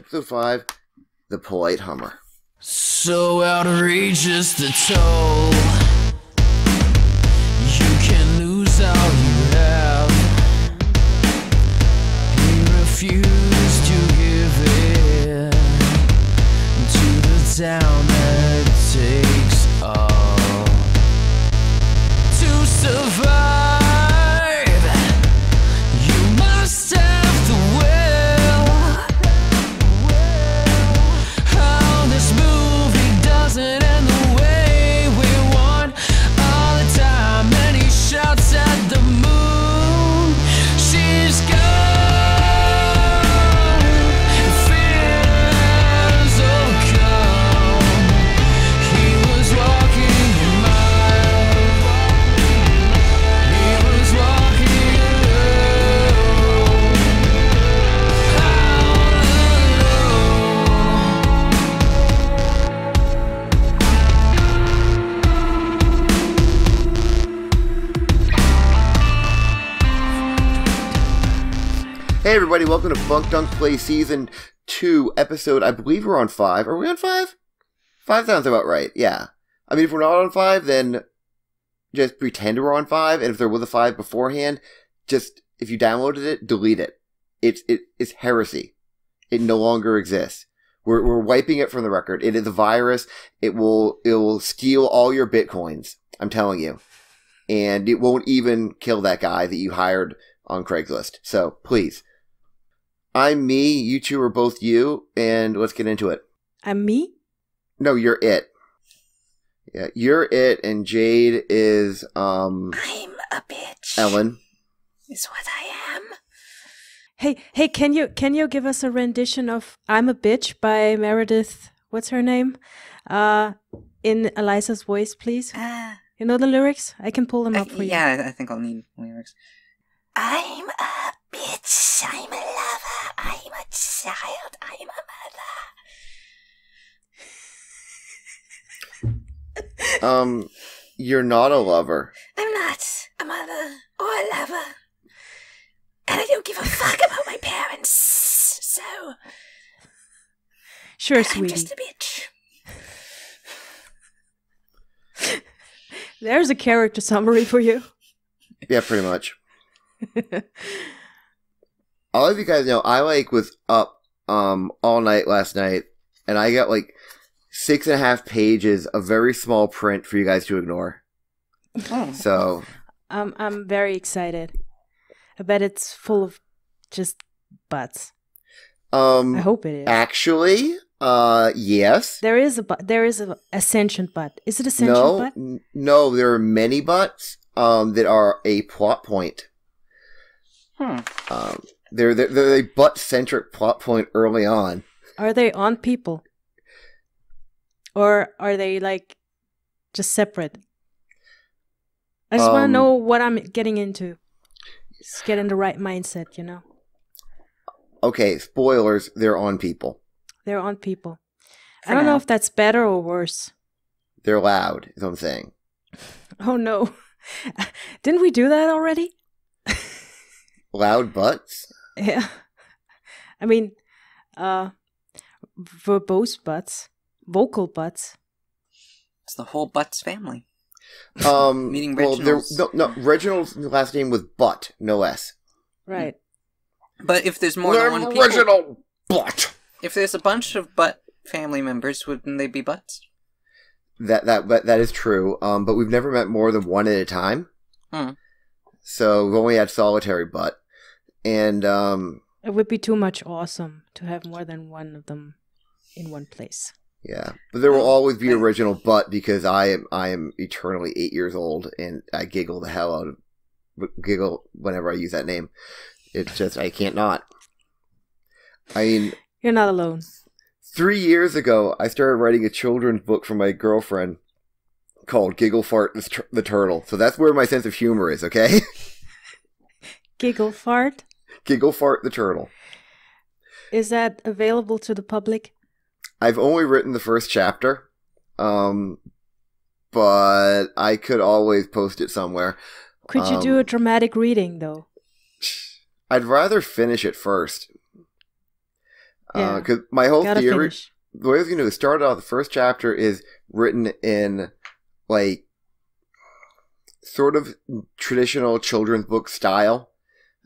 Episode 5, The Polite Hummer. So outrageous the toll. You can lose all you have. He refused to give in to the town that takes all to survive. You must have the will. How this movie doesn't end the way we want all the time. And he shouts at the moon, she's gone. Fears overcome. He was walking a mile. He was walking alone. All Hey everybody, welcome to Bunk Dunk Play Season 2, episode, I believe we're on 5. Are we on 5? 5 sounds about right, yeah. I mean, if we're not on 5, then just pretend we're on 5, and if there was a 5 beforehand, just, if you downloaded it, delete it. It's heresy. It no longer exists. We're wiping it from the record. It is a virus. It will steal all your bitcoins. I'm telling you. And it won't even kill that guy that you hired on Craigslist. So, please. I'm me, you two are both you, and let's get into it. I'm me? No, you're it. Yeah, you're it, and Jade is, I'm a bitch. Ellen. Is what I am. Hey, can you give us a rendition of I'm a Bitch by Meredith, what's her name? In Elisa's voice, please. You know the lyrics? I can pull them up for you. Yeah, I think I'll need lyrics. I'm a bitch. I'm a lover. I'm a child. I'm a mother. You're not a lover. I'm not a mother or a lover. And I don't give a fuck about my parents. So, Sure, I'm sweetie. just a bitch. There's a character summary for you. Yeah, pretty much. I'll let you guys know, I was up all night last night, and I got 6.5 pages of very small print for you guys to ignore. Oh. So I'm very excited. I bet it's full of just butts. I hope it is. Actually, yes. There is a sentient butt. Is it a sentient butt? No, there are many butts that are a plot point. They're a butt-centric plot point early on. Are they on people? Or are they just separate? I just want to know what I'm getting into. Just get in the right mindset, you know? Okay, spoilers, they're on people. They're on people. I don't know if that's better or worse. They're loud, is what I'm saying. Oh no. Didn't we do that already? Loud butts? Yeah. I mean, verbose butts. Vocal butts. It's the whole Butts family. Meaning Reginald's. Reginald's last name was Butt, no S. Right. But if there's more than one people, Reginald Butt. if there's a bunch of Butt family members, wouldn't they be Butts? That is true. But we've never met more than one at a time. So we've only had solitary Butt. And it would be too much awesome to have more than one of them in one place. yeah, but there will always be original Butt because I am eternally 8 years old and I giggle the hell out of giggle whenever I use that name. It's just I can't not. I mean, You're not alone. 3 years ago, I started writing a children's book for my girlfriend called Giggle Fart the Turtle. So that's where my sense of humor is, okay? Giggle fart? Giggle Fart the Turtle. Is that available to the public? I've only written the first chapter, but I could always post it somewhere. Could you do a dramatic reading, though? I'd rather finish it first. Yeah. Because my whole Gotta theory, finish. the way I was going to do is start off, the first chapter is written in, like, sort of traditional children's book style.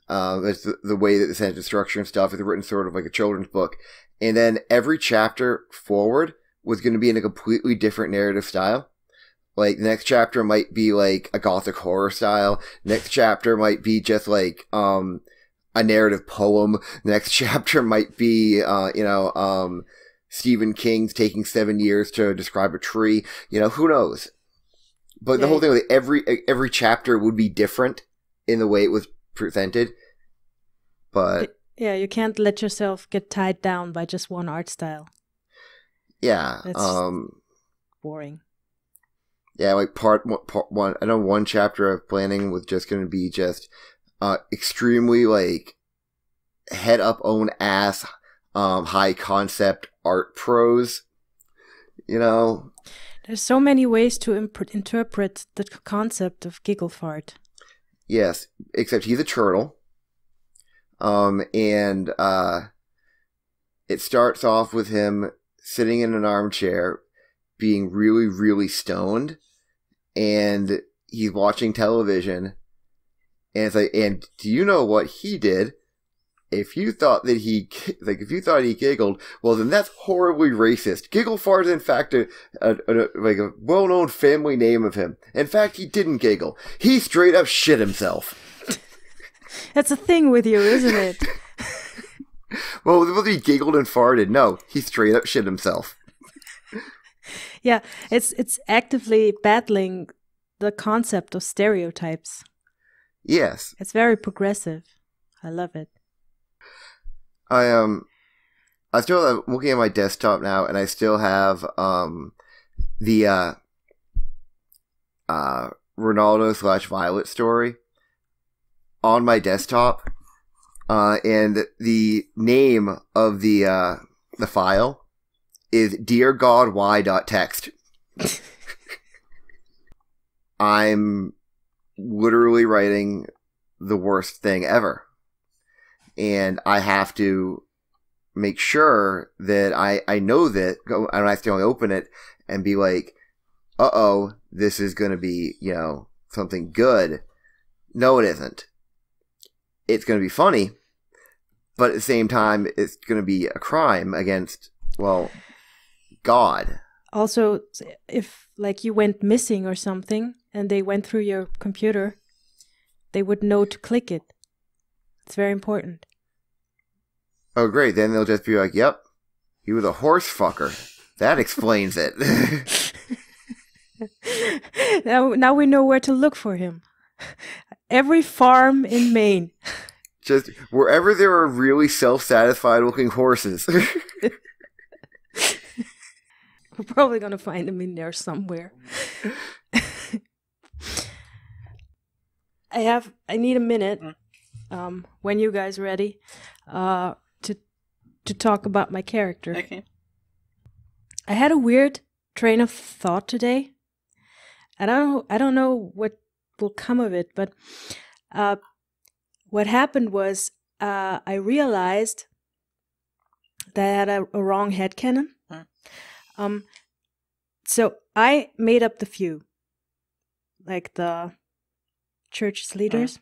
It's the way that the sentence structure and stuff is written sort of like a children's book. And then every chapter forward was going to be in a completely different narrative style. Like, the next chapter might be like a gothic horror style. Next chapter might be just like, a narrative poem. Next chapter might be, Stephen King's taking 7 years to describe a tree. Who knows? But the whole thing, like, every chapter would be different in the way it was presented. But Yeah, you can't let yourself get tied down by just one art style. yeah, That's boring. yeah, like part one. I know one chapter of planning was just going to be just extremely like head up own ass, high concept art prose. There's so many ways to interpret the concept of giggle fart. Yes, except he's a turtle. And it starts off with him sitting in an armchair, being really, really stoned, and he's watching television. And it's like, and do you know what he did? If you thought that he giggled, well, then that's horribly racist. Giggle fart is in fact a well-known family name of him. In fact, he didn't giggle. He straight up shit himself. That's a thing with you, isn't it? Well, whether he giggled and farted, no, he straight up shit himself. Yeah, it's actively battling the concept of stereotypes. Yes. It's very progressive. I love it. I'm looking at my desktop now, and I still have the Ronaldo/Violet story on my desktop, and the name of the file is deargodwhy.txt. I'm literally writing the worst thing ever. And I have to make sure that I know that, and I accidentally open it and be like, uh-oh, this is going to be, something good. No, it isn't. It's going to be funny, but at the same time, it's going to be a crime against, well, God. Also, if like you went missing or something and they went through your computer, they would know to click it. It's very important. Oh, great. Then they'll just be like, yep, he was a horse fucker. That explains it. Now we know where to look for him. Every farm in Maine. Just wherever there are really self-satisfied looking horses. We're probably going to find him in there somewhere. I need a minute, when you guys ready, to talk about my character. Okay. I had a weird train of thought today. And I don't know what will come of it, but what happened was I realized that I had a wrong headcanon. So I made up the few, like the church's leaders.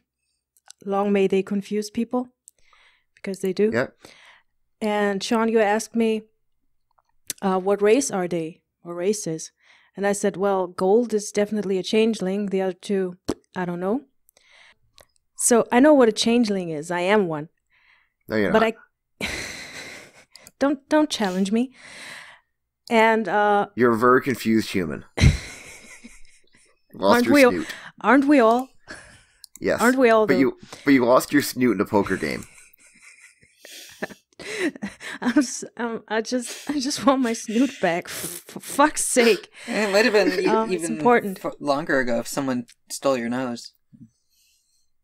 Long may they confuse people, because they do. Yep. And Sean, you asked me, what race are they, or races? And I said, well, gold is definitely a changeling. The other two, I don't know. So I know what a changeling is. I am one. No, you're But not. I don't challenge me. And You're a very confused human. Lost aren't your we? snoot. Aren't we all? Yes. Aren't we all? But though? you lost your snoot in a poker game. I just want my snoot back. For fuck's sake! It might have been It's even important. longer ago if someone stole your nose.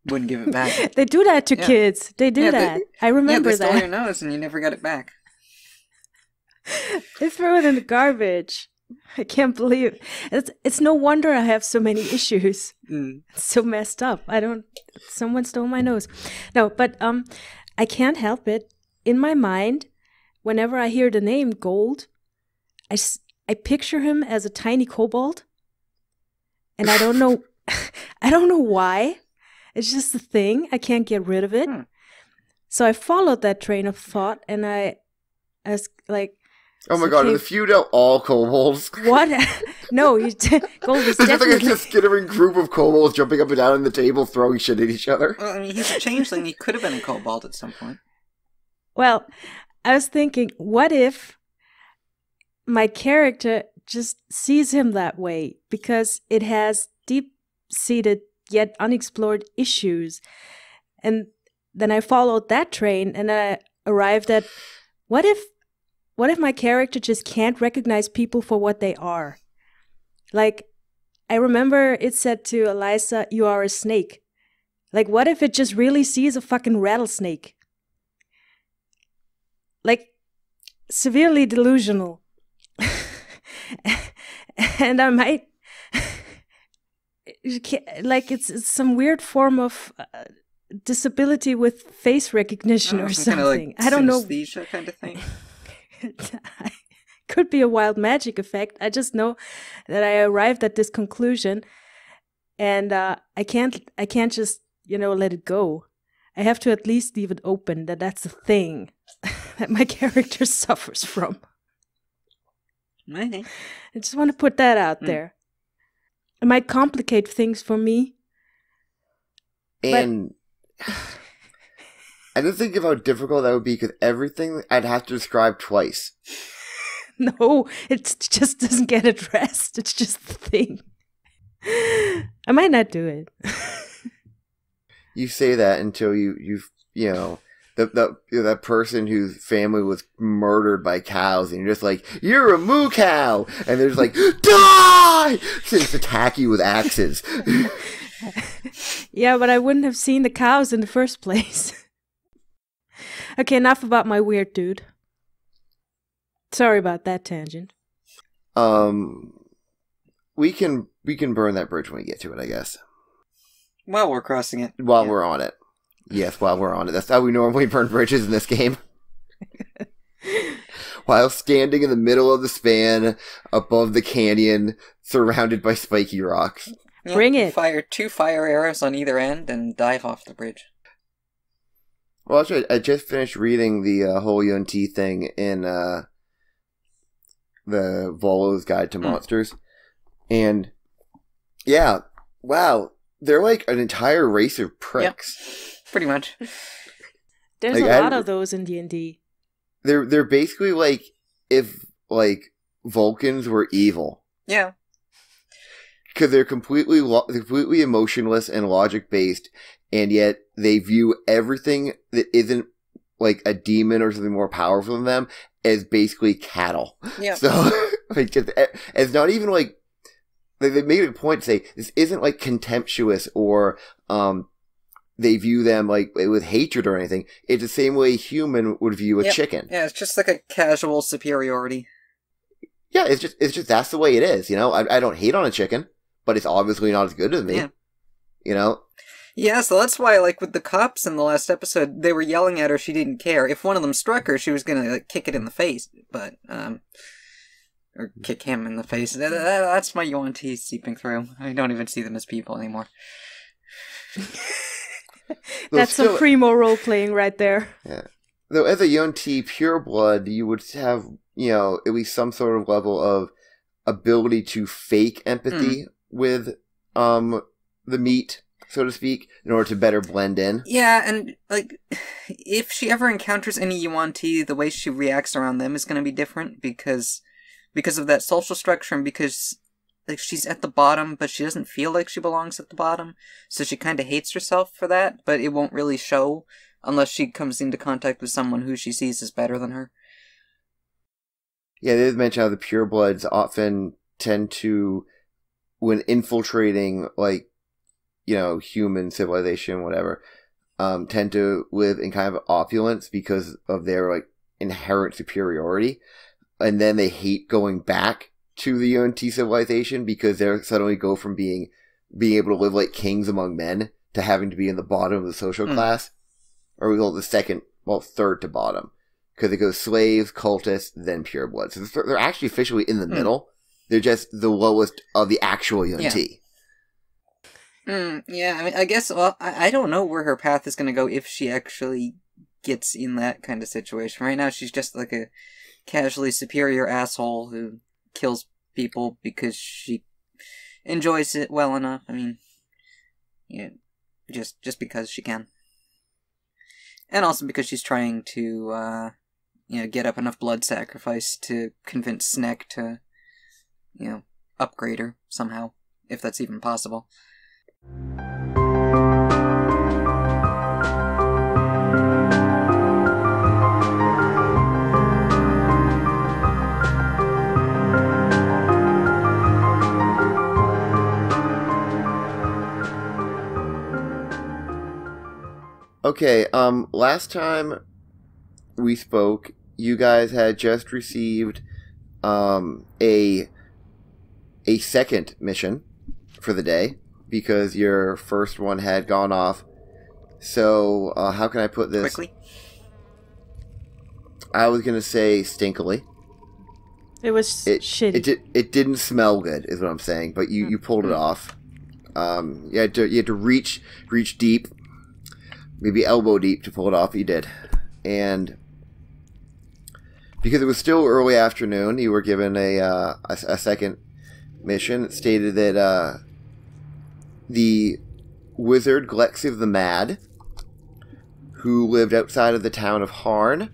Wouldn't give it back. They do that to Yeah. kids. They do Yeah, that. I remember they stole that. your nose and you never got it back. They threw it in the garbage. I can't believe it's no wonder I have so many issues. It's so messed up. Someone stole my nose. No, but I can't help it. In my mind, whenever I hear the name Gold, I picture him as a tiny kobold. And I don't know, I don't know why. It's just a thing. I can't get rid of it. So I followed that train of thought, and I was like, oh my god, are the feud out all kobolds? What? No, Gold is There's definitely... just like a skittering group of kobolds jumping up and down on the table, throwing shit at each other. Well, I mean, he's a changeling. He could have been a kobold at some point. Well, I was thinking, what if my character just sees him that way because it has deep-seated yet unexplored issues? And then I followed that train, and I arrived at, what if my character just can't recognize people for what they are? Like, I remember it said to Elisa, "You are a snake." Like, what if it just really sees a fucking rattlesnake? Like, severely delusional. And I might, like, it's some weird form of disability with face recognition or something. Like I don't know. Synesthesia kind of thing. Could be a wild magic effect. I just know that I arrived at this conclusion, and I can't just let it go. I have to at least leave it open that that's a thing that my character suffers from. Okay. I just want to put that out there. It might complicate things for me. And I didn't think of how difficult that would be, because everything I'd have to describe twice. No, it just doesn't get addressed. It's just the thing. I might not do it. You say that until that person whose family was murdered by cows, and you're just like, "You're a moo cow," and they're just like, "Die!" Since attack you with axes. Yeah, but I wouldn't have seen the cows in the first place. Okay, enough about my weird dude. Sorry about that tangent. We can burn that bridge when we get to it, I guess. While we're crossing it. While we're on it. Yes, while we're on it. That's how we normally burn bridges in this game. While standing in the middle of the span, above the canyon, surrounded by spiky rocks. Yeah, Bring it. Fire 2 fire arrows on either end and dive off the bridge. Well, actually, I just finished reading the whole Yuan-Ti thing in the Volo's Guide to Monsters. And, yeah, wow, they're like an entire race of pricks. Yep, pretty much. There's Like, a lot of those in D&D. They're basically like if like Vulcans were evil. Yeah. Because they're completely emotionless and logic based, and yet they view everything that isn't like a demon or something more powerful than them as basically cattle. Yeah. So like, it's not even like they made a point to say this isn't like contemptuous or they view them like with hatred or anything. It's the same way a human would view a chicken. Yeah, it's just like a casual superiority. Yeah, it's just that's the way it is. I don't hate on a chicken, but it's obviously not as good as me. Yeah. Yeah, so that's why, like, with the cops in the last episode, they were yelling at her, she didn't care. If one of them struck her, she was gonna, like, kick it in the face, but, or kick him in the face. That's my Yuan-Ti seeping through. I don't even see them as people anymore. That's some primo role-playing right there. Yeah. Though as a Yuan-Ti pureblood, you would have, at least some sort of level of ability to fake empathy with the meat, so to speak, in order to better blend in. Yeah, and, like, if she ever encounters any Yuan-Ti, the way she reacts around them is going to be different because of that social structure and because, like, she's at the bottom, but she doesn't feel like she belongs at the bottom, so she kind of hates herself for that, but it won't really show unless she comes into contact with someone who she sees as better than her. Yeah, they did mention how the purebloods often tend to, when infiltrating, like, human civilization, whatever, tend to live in kind of opulence because of their, like, inherent superiority. And then they hate going back to the Yuan-Ti civilization because they suddenly go from being able to live like kings among men to having to be in the bottom of the social class. Or third to bottom. because it goes slaves, cultists, then pureblood. So they're actually officially in the middle. They're just the lowest of the actual UNT. Yeah, I mean, I guess, well, I don't know where her path is going to go if she actually gets in that kind of situation. Right now, she's just like a casually superior asshole who kills people because she enjoys it well enough. I mean, yeah, just because she can. And also because she's trying to, get up enough blood sacrifice to convince Sneck to, upgrade her somehow, if that's even possible. Okay, last time we spoke, you guys had just received a second mission for the day because your first one had gone off. So, how can I put this? Quickly? I was going to say stinkily. It was shitty. It didn't smell good, is what I'm saying, but you pulled it off. You had to reach deep, maybe elbow deep to pull it off. You did. And because it was still early afternoon, you were given a second mission. It stated that the wizard Glexiv the Mad, who lived outside of the town of Harn,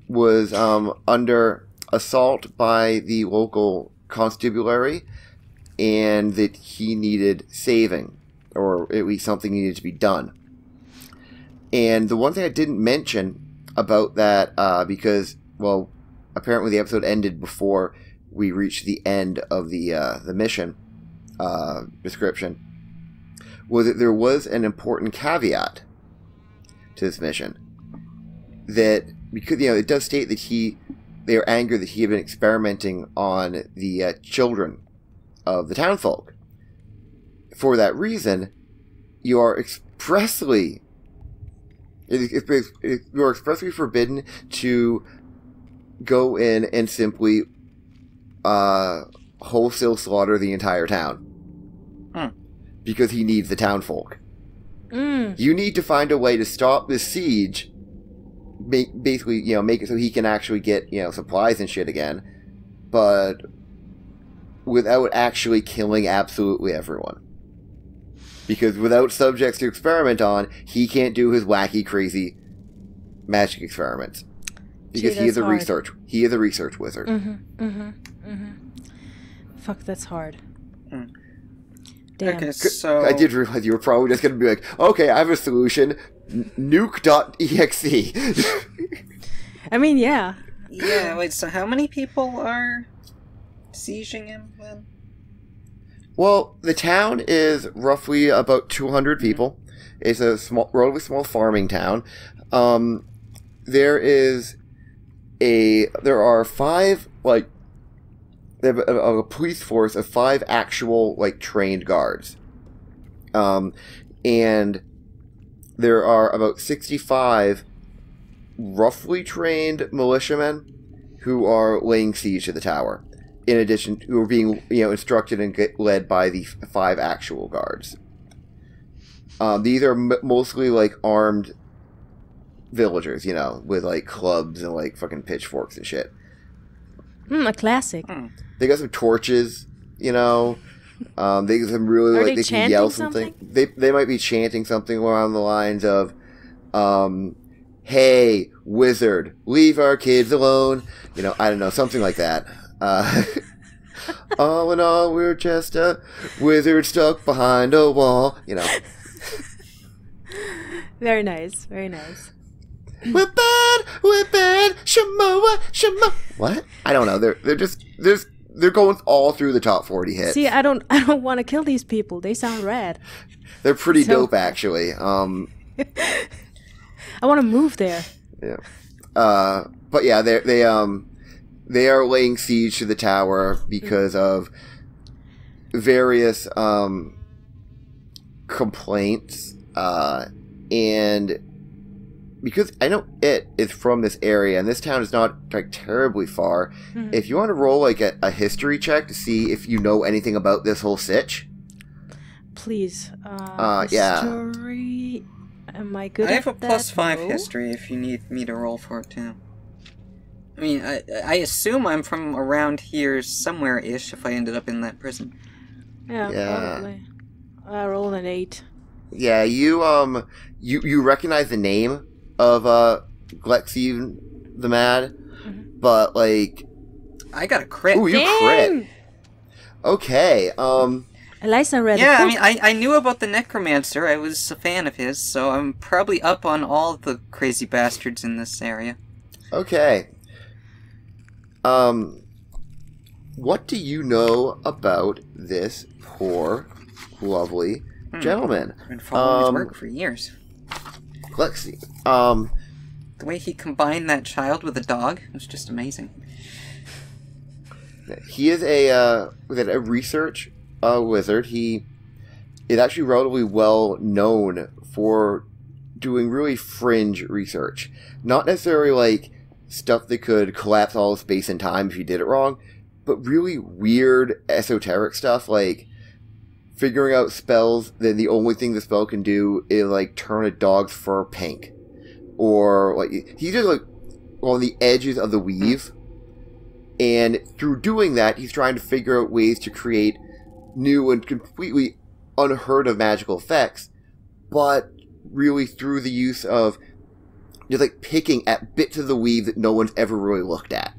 was under assault by the local constabulary, and that he needed saving, or at least something needed to be done. And the one thing I didn't mention about that, because, well, apparently the episode ended before we reached the end of the mission description, was that there was an important caveat to this mission. That, because, it does state that they are angered that he had been experimenting on the children of the townfolk. For that reason, you are expressly forbidden to go in and simply wholesale slaughter the entire town. Because he needs the townfolk. You need to find a way to stop this siege, basically, make it so he can actually get, supplies and shit again, but without actually killing absolutely everyone. Because without subjects to experiment on, he can't do his wacky, crazy magic experiments. Because he is a research wizard. Fuck, that's hard. Damn. Okay, so I did realize you were probably just going to be like, okay, I have a solution. Nuke.exe. I mean, yeah. Yeah, wait, so how many people are sieging him then? Well, the town is roughly about 200 people. It's a relatively small farming town. There are 5, they have a police force of 5 actual, trained guards. And there are about 65 roughly trained militiamen who are laying siege to the tower. In addition, who are being, instructed and led by the 5 actual guards. These are mostly, armed villagers, with, clubs and, fucking pitchforks and shit. A classic. They got some torches, they got some really, they can yell something. They might be chanting something along the lines of, hey, wizard, leave our kids alone. I don't know, something like that. All in all, we're just a wizard stuck behind a wall. Very nice, very nice. We're bad, Shamoa. What? I don't know. They're going all through the top 40 hits. See, I don't want to kill these people. They sound rad. They're pretty dope, actually. I want to move there. Yeah. But yeah, they are laying siege to the tower because of various complaints and because I know it is from this area, and this town is not like terribly far. If you want to roll like a history check to see if you know anything about this whole sitch. Please. Yeah. History. Am I good I at have a that? +5 No? history if you need me to roll for it too. I mean, I assume I'm from around here somewhere-ish if I ended up in that prison. Yeah, probably. I rolled an 8. Yeah, you recognize the name of Glexy the Mad, but like, I got a crit. ooh, you crit. Okay, Elisa read Yeah, a I book. mean, I knew about the Necromancer. I was a fan of his, so I'm probably up on all the crazy bastards in this area. okay. What do you know about this poor, lovely gentleman? I've been following his work for years. Glexy. The way he combined that child with a dog was just amazing. He is a research wizard. He is actually relatively well known for doing really fringe research. Not necessarily like stuff that could collapse all of space and time if you did it wrong, but really weird esoteric stuff like figuring out spells that the only thing the spell can do is like turn a dog's fur pink. Or like he's just like on the edges of the weave. And through doing that, he's trying to figure out ways to create new and completely unheard of magical effects, but really through the use of just like picking at bits of the weave that no one's ever really looked at.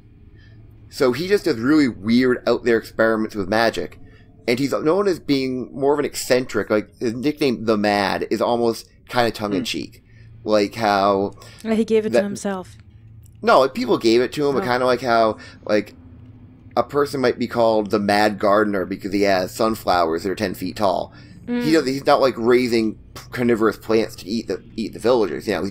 So he just does really weird out there experiments with magic, and he's known as being more of an eccentric. Like his nickname, the Mad, is almost kind of tongue in cheek, like how He gave it to himself. no, like people gave it to him, but kind of like how like a person might be called the Mad Gardener because he has sunflowers that are 10 feet tall. He's not like raising carnivorous plants to eat the villagers. You know,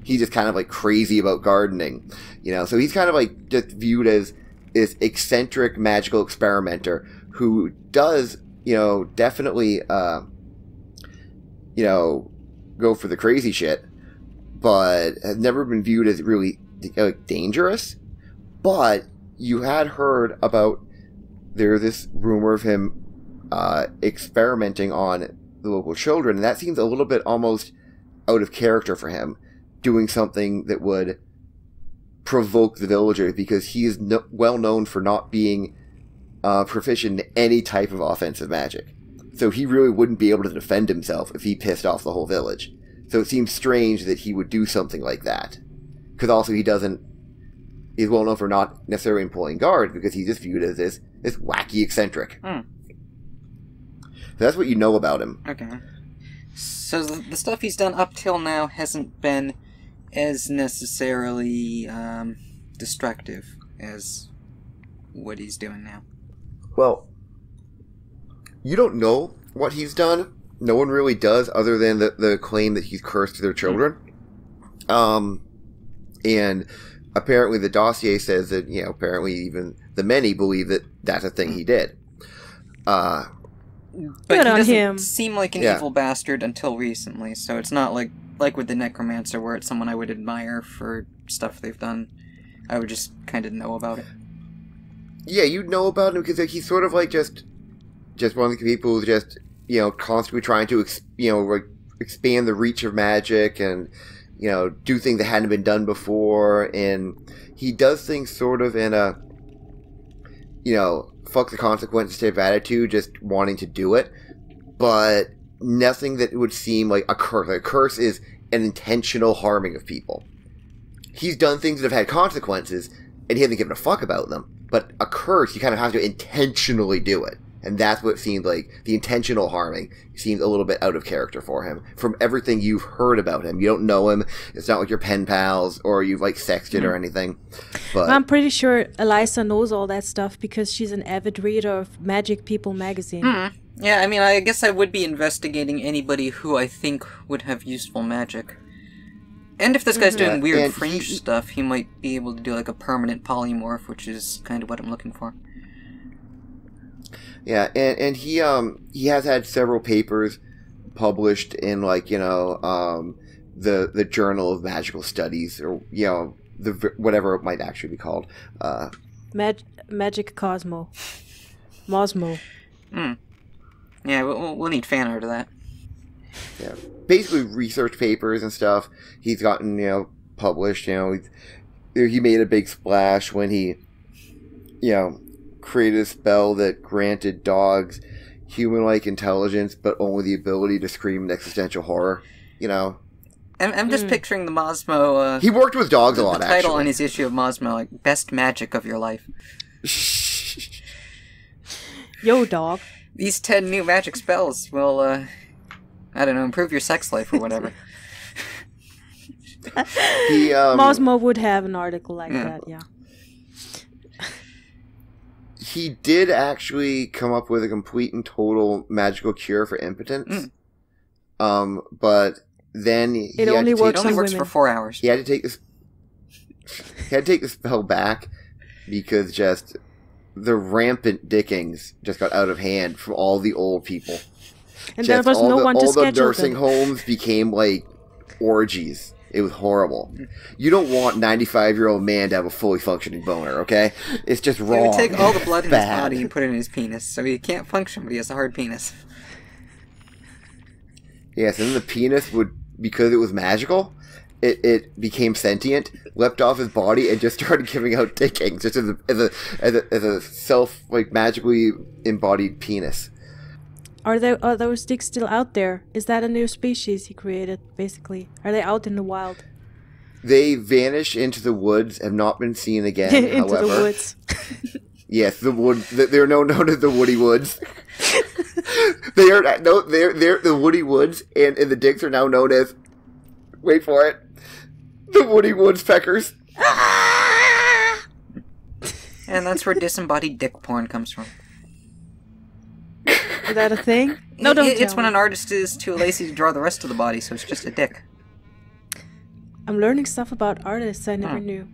he's just kind of like crazy about gardening. You know, so he's kind of like just viewed as this eccentric magical experimenter who does, you know, definitely, you know, go for the crazy shit, but has never been viewed as really dangerous. But you had heard about there's this rumor of him experimenting on the local children, and that seems a little bit almost out of character for him, doing something that would provoke the villagers, because he is well known for not being proficient in any type of offensive magic. So he really wouldn't be able to defend himself if he pissed off the whole village. So it seems strange that he would do something like that. Because also he's well known for not necessarily employing guards, because he's just viewed as this wacky eccentric. So that's what you know about him. Okay. So the stuff he's done up till now hasn't been as necessarily destructive as what he's doing now. Well, you don't know what he's done. No one really does, other than the claim that he's cursed their children. And apparently the dossier says that, you know, apparently even the many believe that that's a thing he did. But Good he on doesn't him. seem like an evil bastard until recently, so it's not like with the Necromancer, where it's someone I would admire for stuff they've done. I would just kind of know about it. Yeah, you'd know about him because like, he's sort of like just one of the people who's just, you know, constantly trying to expand the reach of magic and, you know, do things that hadn't been done before. And he does things sort of in a, you know, fuck the consequences type of attitude, just wanting to do it, but nothing that would seem like a curse. Like, a curse is an intentional harming of people. He's done things that have had consequences, and he hasn't given a fuck about them. But a curse, you kind of have to intentionally do it. And that's what it seemed like. The intentional harming seemed a little bit out of character for him. From everything you've heard about him. You don't know him. It's not like you're pen pals or you've like sexted or anything. But I'm pretty sure Elisa knows all that stuff because she's an avid reader of Magic People magazine. Yeah, I mean, I guess I would be investigating anybody who I think would have useful magic. And if this guy's doing weird fringe stuff, he might be able to do like a permanent polymorph, which is kind of what I'm looking for. yeah, and he has had several papers published in like, you know, the Journal of Magical Studies, or whatever it might actually be called. Magic Cosmo. Mosmo. Yeah, we'll need fan art of that. Yeah, basically research papers and stuff. He's gotten published. He made a big splash when he created a spell that granted dogs human-like intelligence, but only the ability to scream in existential horror. I'm just picturing the Mosmo. He worked with dogs a lot. The title actually. on his issue of Mosmo, like "Best Magic of Your Life." Yo, dog. These 10 new magic spells will, improve your sex life or whatever. Mosmo would have an article like that, yeah. He did actually come up with a complete and total magical cure for impotence. But then it only works for 4 hours. He had to take this. He had to take the spell back because just the rampant dickings just got out of hand from all the old people. And there was no one to schedule all the nursing homes became like orgies. It was horrible. You don't want 95-year-old man to have a fully functioning boner, okay? It's just wrong. He would take all the blood in his body and put it in his penis, so he can't function, but he has a hard penis. Yes, and then the penis would, because it was magical, it became sentient, leapt off his body, and just started giving out dickings, just as a self, magically embodied penis. Are those dicks still out there? Is that a new species he created, basically? Are they out in the wild? They vanished into the woods, have not been seen again, into however. the woods. Yes, they're known as the Woody Woods. They're the Woody Woods, and the dicks are now known as, wait for it, the Woody Woods Peckers. And that's where disembodied dick porn comes from. Is that a thing? No, don't It's tell when me. an artist is too lazy to draw the rest of the body, so it's just a dick. I'm learning stuff about artists I never knew.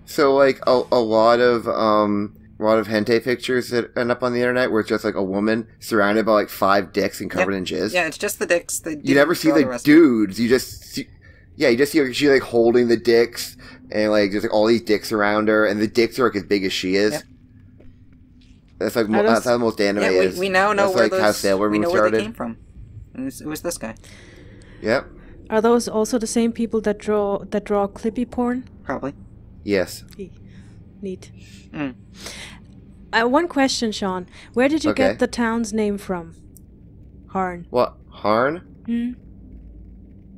So, a lot of hentai pictures that end up on the internet where it's just, a woman surrounded by, 5 dicks and covered in jizz. Yeah, it's just the dicks. You never see the dudes. You just see... Yeah, you just see she, holding the dicks, and, just, all these dicks around her, and the dicks are, as big as she is. Yep. That's that's how most anime is. We now know where how Sailor Moon where started. they came from. It was this guy. Yep. Are those also the same people that draw clippy porn? Probably. Yes. Neat. One question, Sean. Where did you get the town's name from? Harn. What? Harn?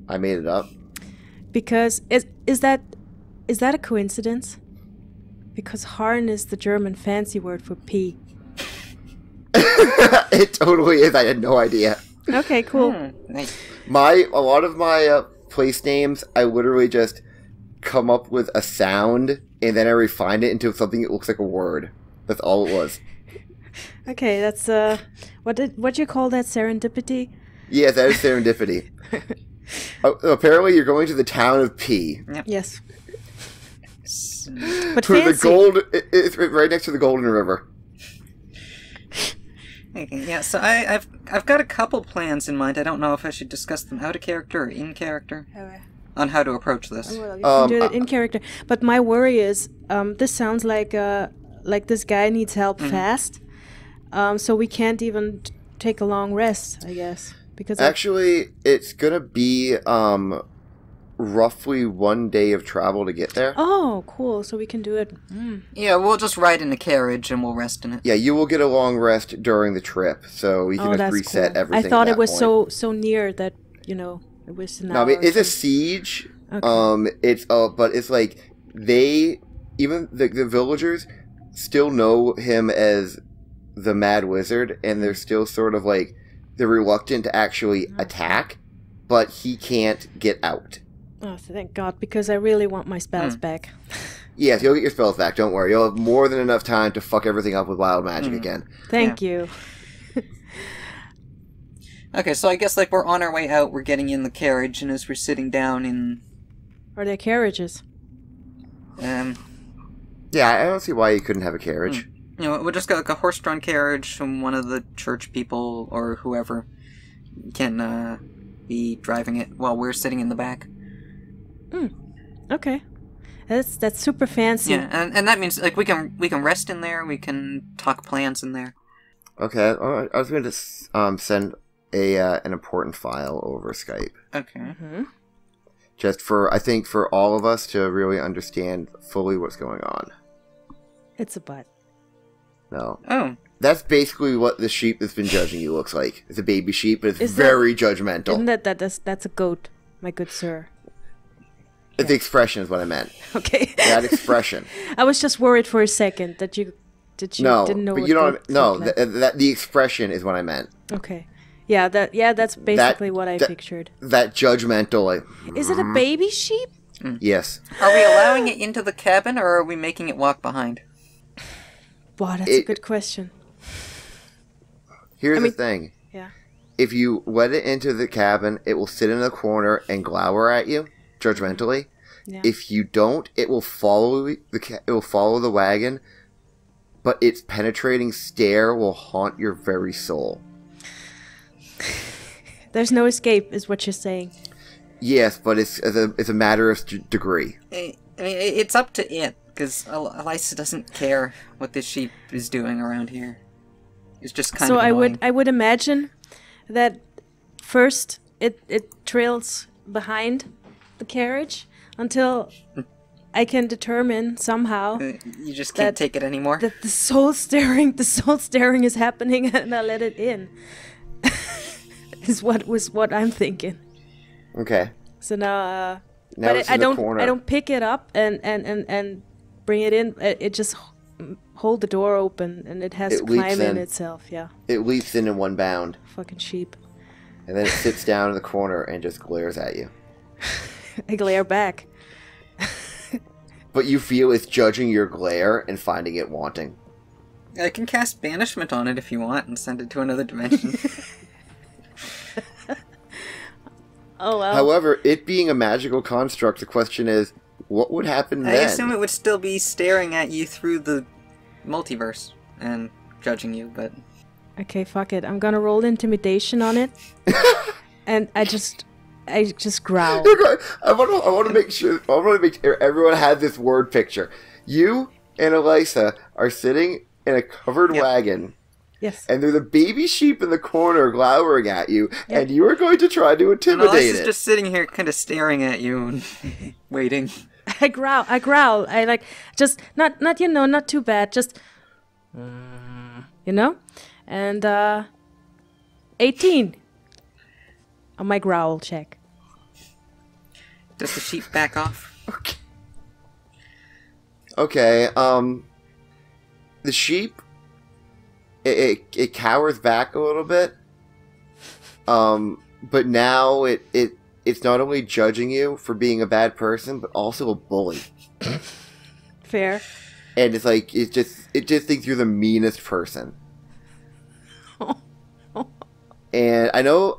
I made it up. Because is that a coincidence? Because Harn is the German fancy word for pee. It totally is. I had no idea. Okay, cool. Nice. A lot of my place names, I literally just come up with a sound and then I refine it into something that looks like a word. That's all it was. Okay, that's what do you call that, serendipity? Yes, that is serendipity. Apparently, you're going to the town of P. Yep. Yes. But to fancy. It's right next to the Golden River. Okay, yeah, so I've got a couple plans in mind. I don't know if I should discuss them out of character or in character on how to approach this. Well, you can do it in character. But my worry is, this sounds like this guy needs help fast. So we can't even take a long rest, I guess. Because actually, it's gonna be roughly 1 day of travel to get there. Oh, cool! So we can do it. Yeah, we'll just ride in a carriage and we'll rest in it. Yeah, you will get a long rest during the trip, so we can just reset cool. everything. I thought at it was point. so near that it was an hour. No, I mean, it's a siege. Okay. But it's even the villagers still know him as the Mad Wizard, and they're still sort of they're reluctant to actually attack, but he can't get out. Oh, thank God, because I really want my spells back. Yes, you'll get your spells back, don't worry. You'll have more than enough time to fuck everything up with wild magic again. Thank you. Okay, so I guess we're on our way out, we're getting in the carriage, and as we're sitting down in... Are there carriages? Yeah, I don't see why you couldn't have a carriage. We'll just get a horse-drawn carriage from one of the church people or whoever can be driving it while we're sitting in the back. Okay. That's super fancy. Yeah, and that means like we can rest in there. We can talk plans in there. Okay, I was going to send an important file over Skype. Okay. Mm-hmm. Just for, I think, for all of us to really understand fully what's going on. It's a butt. No. Oh. That's basically what the sheep that's been judging you looks like. It's a baby sheep, but it's Is very judgmental. Isn't that's a goat, my good sir? The expression is what I meant. Okay. That expression. I was just worried for a second that you didn't know. But what you don't. goats No, look like. the expression is what I meant. Okay. Yeah, that's basically what I pictured. That judgmental, like. Is it a baby sheep? Yes. Are we allowing it into the cabin, or are we making it walk behind? Wow, that's a good question. Here's the thing. Yeah. If you let it into the cabin, it will sit in the corner and glower at you, judgmentally. Yeah. If you don't, it will follow the wagon, but its penetrating stare will haunt your very soul. There's no escape, is what you're saying. Yes, but it's a matter of degree. I mean, it's up to it, because Elisa doesn't care what this sheep is doing around here. It's just kind of annoying. I would imagine that first it trails behind the carriage until I can determine somehow You just can't take it anymore. that the soul staring is happening, and I let it in. Is what I'm thinking. Okay. So now, Now but it's I in the don't corner. I don't pick it up and bring it in. It just hold the door open, and it has It to climb leaps in in. itself. Yeah, It leaps in one bound, fucking sheep. and then it sits down in the corner and just glares at you. I glare back. But you feel it's judging your glare and finding it wanting. I can cast banishment on it if you want and send it to another dimension. Oh well. However, it being a magical construct, the question is, what would happen then? I assume it would still be staring at you through the multiverse and judging you, but... Okay, fuck it. I'm gonna roll intimidation on it, and I just growl. I want to make sure everyone has this word picture. You and Elisa are sitting in a covered wagon, Yes. and there's a baby sheep in the corner glowering at you, and you are going to try to intimidate Elisa's it. just sitting here kind of staring at you and waiting. I growl. I like just not not too bad. Just and 18 on my growl check. Does the sheep back off? Okay, the sheep, it cowers back a little bit, but now it's not only judging you for being a bad person, but also a bully. Fair. And it's like, it just thinks you're the meanest person. And I know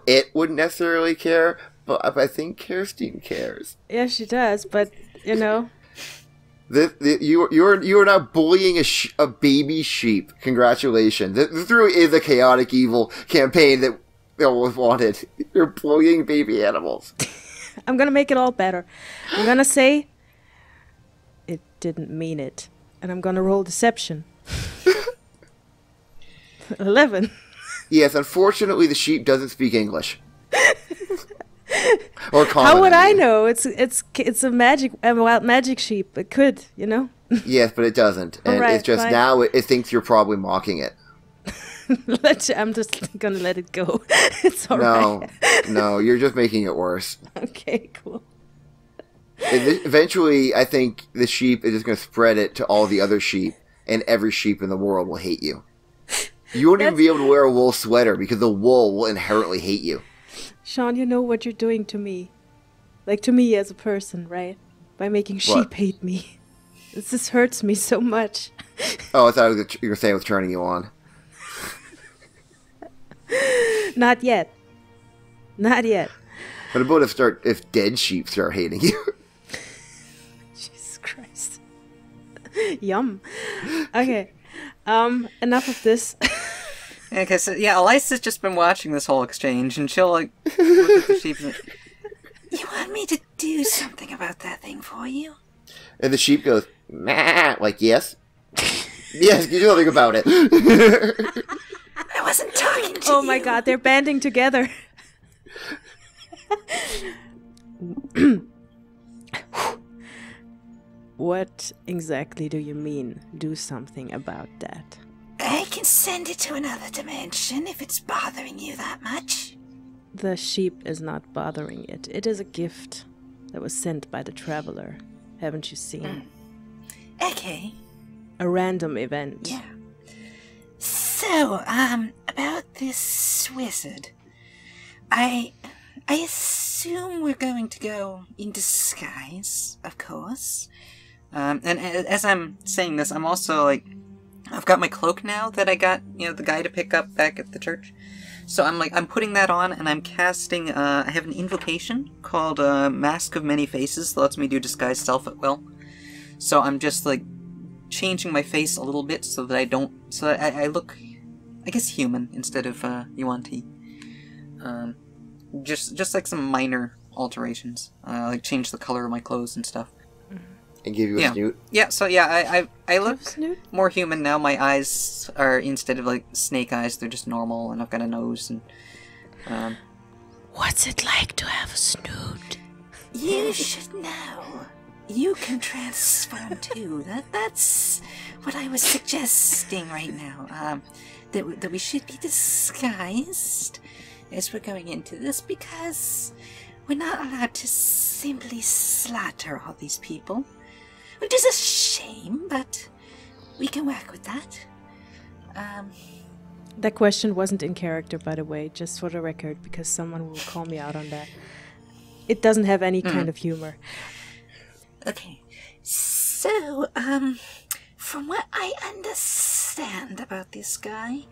it wouldn't necessarily care, but I think Kirsten cares. Yeah, she does, but you know. You are now bullying a baby sheep. Congratulations! This really is a chaotic evil campaign that was wanted. You're bullying baby animals. I'm gonna make it all better. I'm gonna say it didn't mean it, and I'm gonna roll deception. 11. Yes, unfortunately, the sheep doesn't speak English. Or common. How would I know? It's a wild magic sheep. It could, you know. Yes, but it doesn't, and Alright, it's just fine. now it thinks you're probably mocking it. I'm just gonna let it go. It's alright. No, you're just making it worse. Okay, cool. Eventually, I think the sheep is just going to spread it to all the other sheep, and every sheep in the world will hate you. You won't even be able to wear a wool sweater because the wool will inherently hate you. Sean, you know what you're doing to me. Like, to me as a person, right? By making sheep hate me. This hurts me so much. Oh, I thought you were going to say it was turning you on. Not yet. Not yet. But about if dead sheep start hating you. Jesus Christ. Yum. Okay. Enough of this. Okay, so yeah, Elisa's just been watching this whole exchange, and she'll like look at the sheep and You want me to do something about that thing for you? And the sheep goes, "Meh," like, yes. Yes, you do something about it. I wasn't talking to you. Oh my god, they're banding together. What exactly do you mean, do something about that? I can send it to another dimension if it's bothering you that much. The sheep is not bothering it. It is a gift that was sent by the traveler. Haven't you seen? Okay. A random event. Yeah. So, about this wizard. I assume we're going to go in disguise, of course. and as I'm saying this, I'm also like, I've got my cloak now that I got, the guy to pick up back at the church. So I'm putting that on, and I'm casting, I have an invocation called Mask of Many Faces that lets me do disguise self at will. So I'm just, like, changing my face a little bit so that I look, I guess, human instead of Yuan-Ti. Just like some minor alterations, like change the color of my clothes and stuff. And give you a snoot. Yeah, so yeah, I look Snoot? more human now. My eyes are, instead of like snake eyes, they're just normal, and I've got a nose, and What's it like to have a snoot? You should know. You can transform too. That's what I was suggesting right now. That we should be disguised as we're going into this, because we're not allowed to simply slaughter all these people. Which is a shame, but we can work with that. That question wasn't in character, by the way, just for the record, because someone will call me out on that. It doesn't have any kind of humor. Okay. So, from what I understand about this guy,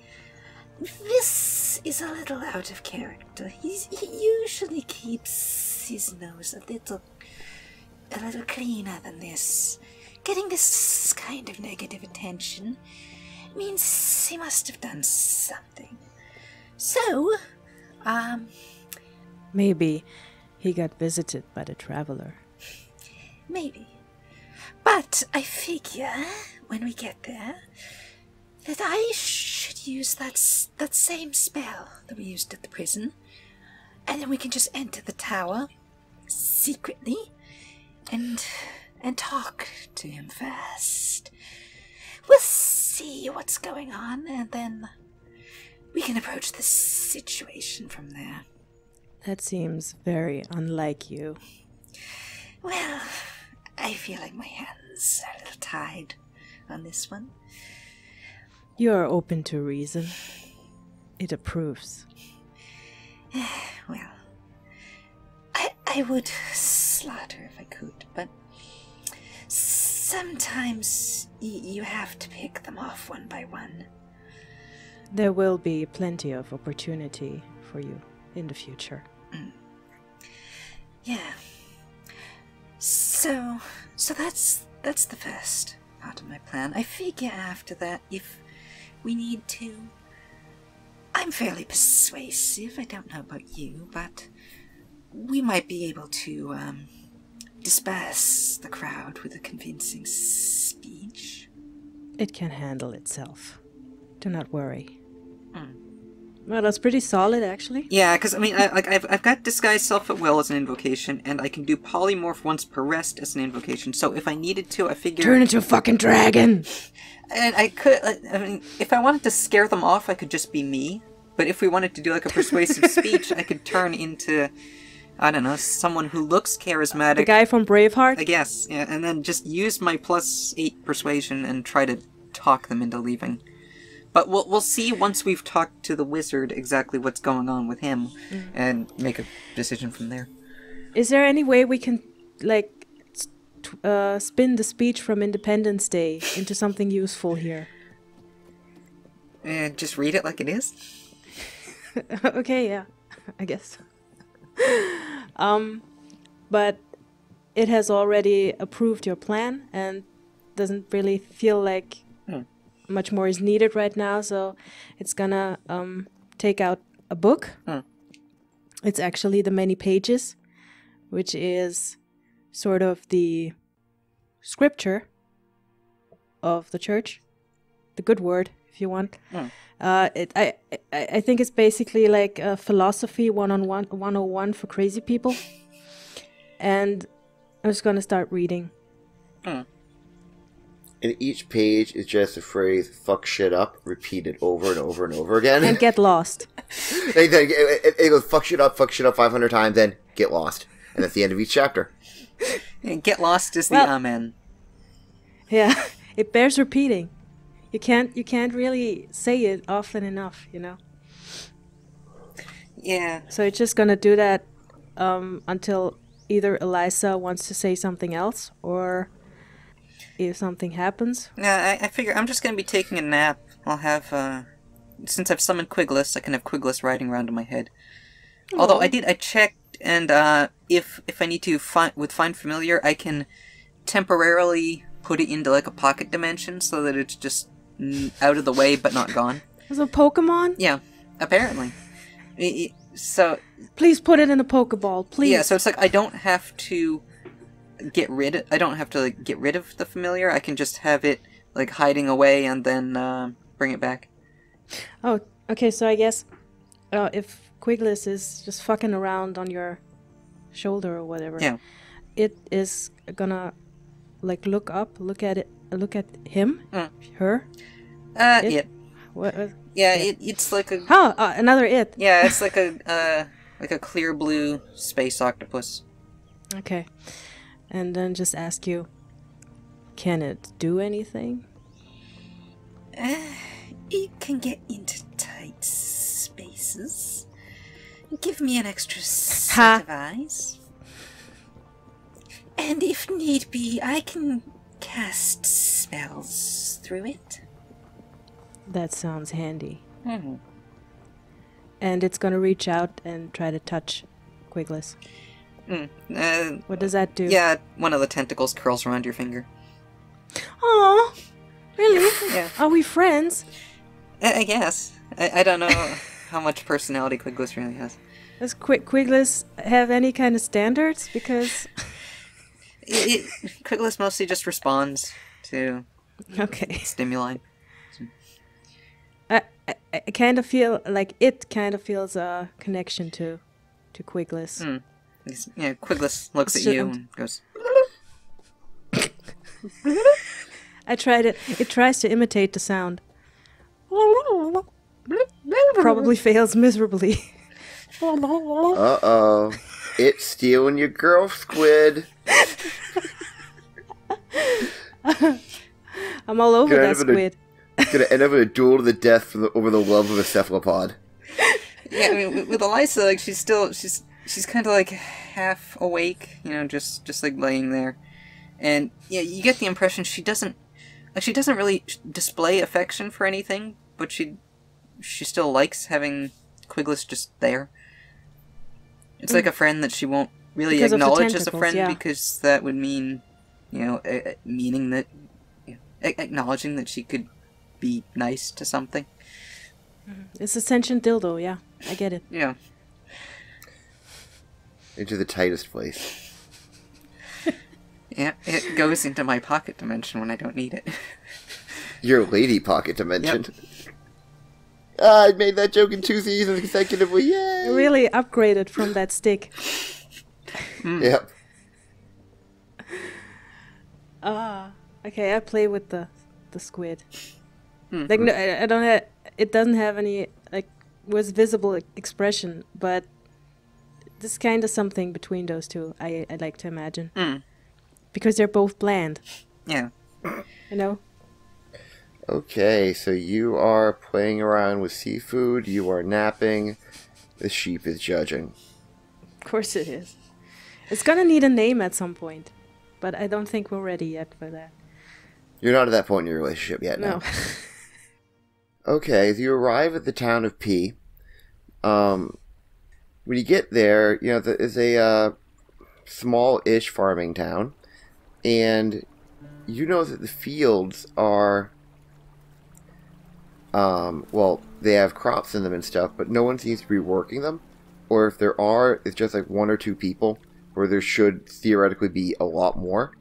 this is a little out of character. He usually keeps his nose a little cleaner than this. Getting this kind of negative attention means he must have done something. So, Maybe he got visited by the traveler. maybe. But I figure, when we get there, that I should use that same spell that we used at the prison. And then we can just enter the tower secretly and talk to him first. We'll see what's going on, and then we can approach the situation from there. That seems very unlike you. Well, I feel like my hands are a little tied on this one. You are open to reason. It approves. Well, I would slaughter if I could, but sometimes you have to pick them off one by one. There will be plenty of opportunity for you in the future. Yeah. So that's the first part of my plan. I figure after that, if we need to, I'm fairly persuasive. I don't know about you, but we might be able to disperse the crowd with a convincing speech. It can handle itself. Do not worry. Well, that's pretty solid, actually. yeah, because I mean, I've got disguise self at will as an invocation, and I can do polymorph once per rest as an invocation. So if I needed to, I figured Turn into a fucking dragon! And I could, I mean, if I wanted to scare them off, I could just be me. But if we wanted to do like a persuasive speech, I could turn into, I don't know, someone who looks charismatic. The guy from Braveheart? I guess, yeah, and then just use my +8 persuasion and try to talk them into leaving. But we'll see once we've talked to the wizard exactly what's going on with him, and make a decision from there. Is there any way we can, like, spin the speech from Independence Day into something useful here? Just read it like it is. Okay, yeah, I guess. But it has already approved your plan and doesn't really feel like much more is needed right now, so it's gonna take out a book. It's actually the Many Pages, which is sort of the scripture of the church, the good word, if you want. I think it's basically like a philosophy 101 for crazy people. And I'm just gonna start reading. And each page is just a phrase, fuck shit up, repeated over and over and over again. And get lost. It goes, fuck shit up 500 times, then get lost. And that's the end of each chapter. And get lost is the amen. Yeah, it bears repeating. You can't really say it often enough, you know? Yeah. So it's just gonna do that until either Elisa wants to say something else, or if something happens. Yeah, I figure I'm just going to be taking a nap. I'll have, since I've summoned Wingless, I can have Wingless riding around in my head. Although I checked, and if I need to find familiar, I can temporarily put it into like a pocket dimension so that it's just out of the way but not gone. As a Pokemon? Yeah, apparently. So please put it in a Pokeball, please. Yeah, so it's like I don't have to get rid of the familiar. I can just have it like hiding away and then bring it back. Oh, okay, so I guess if Wingless is just fucking around on your shoulder or whatever, it is gonna like look at him, her. It. What? Yeah, it's like a. Another it. Yeah, it's like a clear blue space octopus. Okay, and then just ask you, can it do anything? It can get into tight spaces. Give me an extra set of eyes. And if need be, I can cast spells through it. That sounds handy. Mm-hmm. And it's gonna reach out and try to touch Wingless. What does that do? Yeah, one of the tentacles curls around your finger. Oh, really? Yeah. Are we friends? I guess. I don't know how much personality Wingless really has. Does Wingless have any kind of standards? Because Wingless mostly just responds to stimuli. I kind of feel like it kind of feels a connection to Wingless. Yeah, Wingless looks at you and goes. I tried it. It tries to imitate the sound. Probably fails miserably. Uh-oh. It's stealing your girlsquid. I'm all over that squid. Gonna end up in a duel to the death over the love of a cephalopod. Yeah, I mean, with Elisa, like she's kind of like half awake, you know, just like laying there, and yeah, you get the impression she doesn't really display affection for anything, but she still likes having Wingless just there. It's like a friend that she won't really Because acknowledge as a friend, yeah. because that would mean, you know, meaning that, acknowledging that she could be nice to something. It's a sentient dildo, yeah. I get it. Yeah. Into the tightest place. Yeah, it goes into my pocket dimension when I don't need it. Your lady pocket dimension. Yep. I made that joke in 2 seasons consecutively. Yay! I really upgraded from that stick. Yep. Okay, I play with the squid. Like, no, I don't have. It doesn't have any was visible expression, but there's kind of something between those two. I like to imagine because they're both bland. Yeah. You know. Okay, so you are playing around with seafood. You are napping. The sheep is judging. Of course it is. It's gonna need a name at some point, but I don't think we're ready yet for that. You're not at that point in your relationship yet, no. Okay, as you arrive at the town of P, when you get there, you know, there's a small-ish farming town, and you know that the fields are well, they have crops in them and stuff, but no one seems to be working them. Or if there are, it's just like 1 or 2 people, where there should theoretically be a lot more.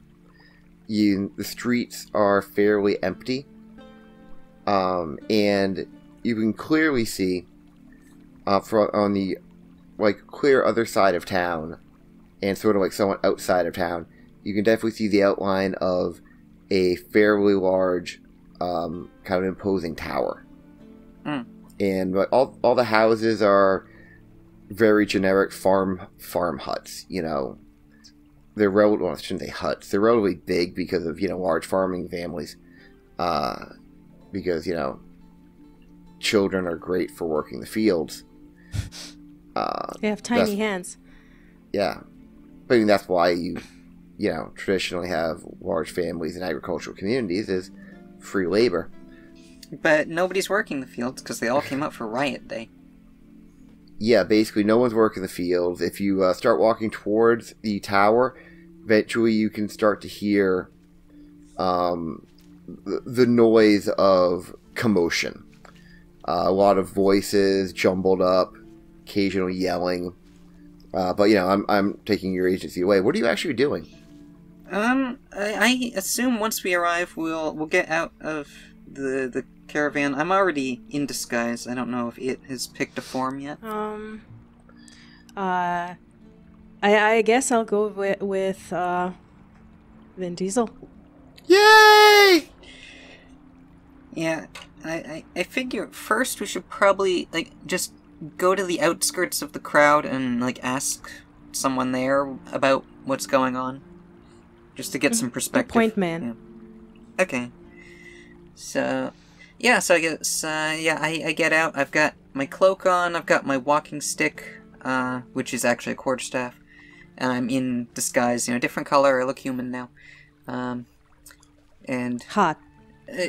The streets are fairly empty. And you can clearly see on the clear other side of town, and sort of like somewhat outside of town, you can definitely see the outline of a fairly large, kind of imposing tower. And all the houses are very generic farm huts. You know, they're well, I shouldn't say huts. They're relatively big because of large farming families. Because children are great for working the fields. They have tiny hands. Yeah, but I mean that's why you traditionally have large families in agricultural communities is free labor. But nobody's working the fields because they all came out for riot day. Yeah, basically no one's working the fields. If you start walking towards the tower, eventually you can start to hear the noise of commotion. A lot of voices jumbled up, occasional yelling. But I'm taking your agency away. What are you actually doing? I assume once we arrive, we'll get out of the caravan. I'm already in disguise. I don't know if it has picked a form yet. I guess I'll go with Vin Diesel. Yay! Yeah, I figure first we should probably just go to the outskirts of the crowd and ask someone there about what's going on, just to get some perspective. Good point, man. Yeah. Okay. So I guess I get out. I've got my cloak on. I've got my walking stick, which is actually a quarterstaff, and I'm in disguise. Different color. I look human now. And hot.